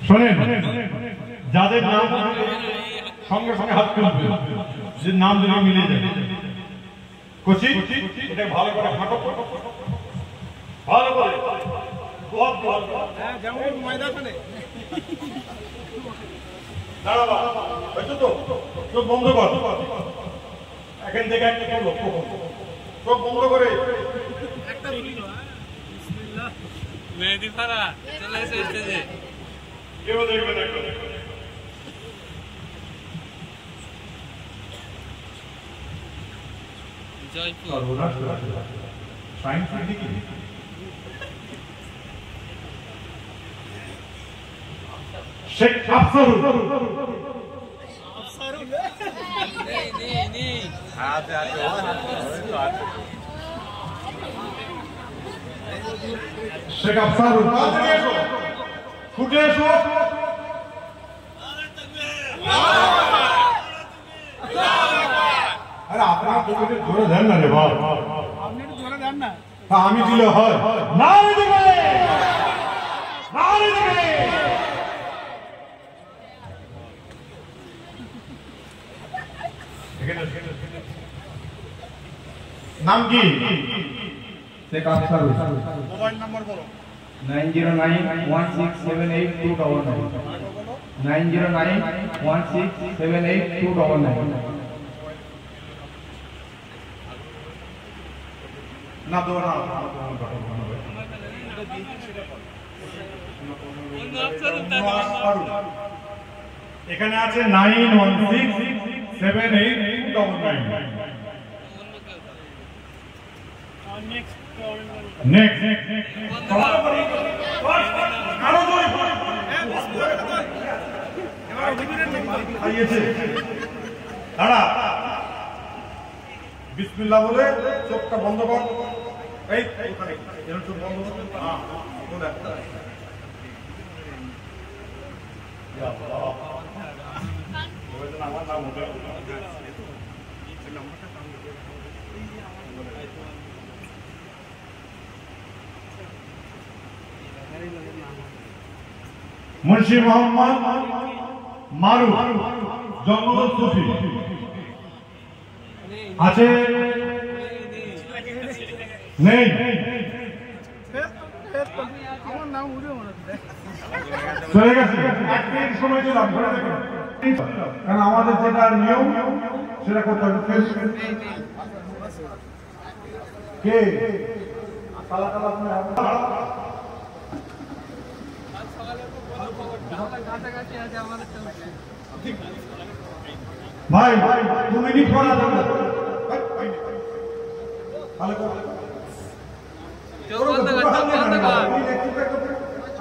শোনেন, যাদের নাম সঙ্গে সঙ্গে হাত তুলবে, যে নাম যদি মিলে যায় কচি, এটা ভালো করে ফাটো, ভালো করে যেমন ময়দানে দাঁড়াবা, হয়েছে তো? চোখ বন্ধ কর, এখান থেকে একটা লক্ষ্য করো, চোখ বন্ধ করে মেহেদি ফারা চলে এসে স্টেজে, কেউ দেখবে না। জয়পুর সায়েন্স সিটি কি শেখ আফসারুল শেখ আফসারুল ফুটে এসো। আরে আপনারা জোরে দেন না রে বাবা, আপনি একটু জোরে দেন না। আমি দিলে হয় না, নাম কি? শেখ আফসারুল। মোবাইল নাম্বার বলো। 9091678299 9091678299। না তো না, এখানে আছে 91678299। নেক্সট দাঁড়া, বিসমিল্লাহ বলে চোখটা বন্ধ কর। এই চোখ বন্ধ কর। আমার নাম মুন্সি মোহাম্মদ মারুফ, জঙ্গল সুফি আছে নেই? চলে গেছে, এক মিনিট সময় দিলাম, কারণ আমাদের যেটা নিয়ম সেটা করতে হবে। কে ভাই ভাই 2 মিনিট পড়া যাবে,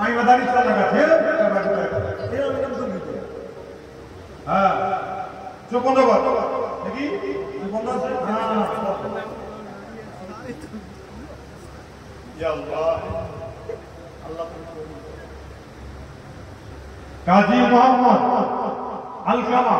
আমি বাদানি চলা গেছে। হ্যাঁ, চোখ বন্ধ কর দেখি, বন্ধ আছে। কাজী মোহাম্মদ আলকামা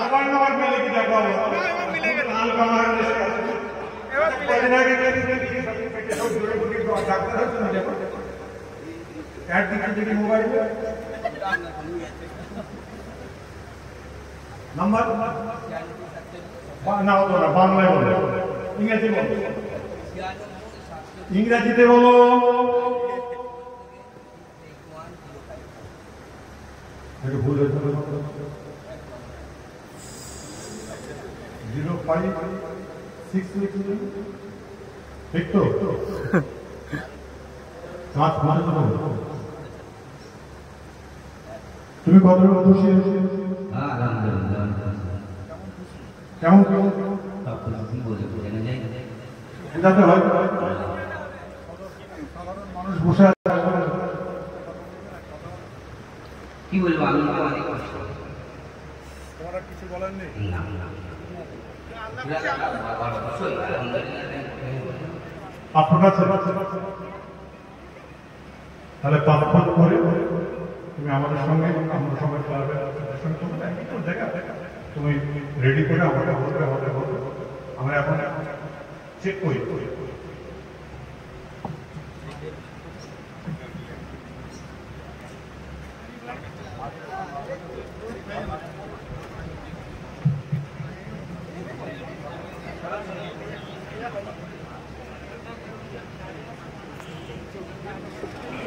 মোবাইল নাম্বার মিলে কি দেখো, আলকামা মোবাইল নাম্বার না হতো না, বাংলায় বলো, ইংরেজি বলো, ইংরেজিতে বলো। ভুল 0566 ঠিক তো? তুমি কত খুশি? কেমন বোঝাতে হয়? মানুষ বসে কি বলবো, আমি অনেক কষ্ট। তোমার কিছু বলার নেই? আপনার কাছে তাহলে পাসপোর্ট করে তুমি আমাদের সঙ্গে ক্লাবের সঙ্গে একই তো জায়গা তুমি রেডি করে আমাকে হবে আমরা এখন চেক করি।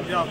Yeah.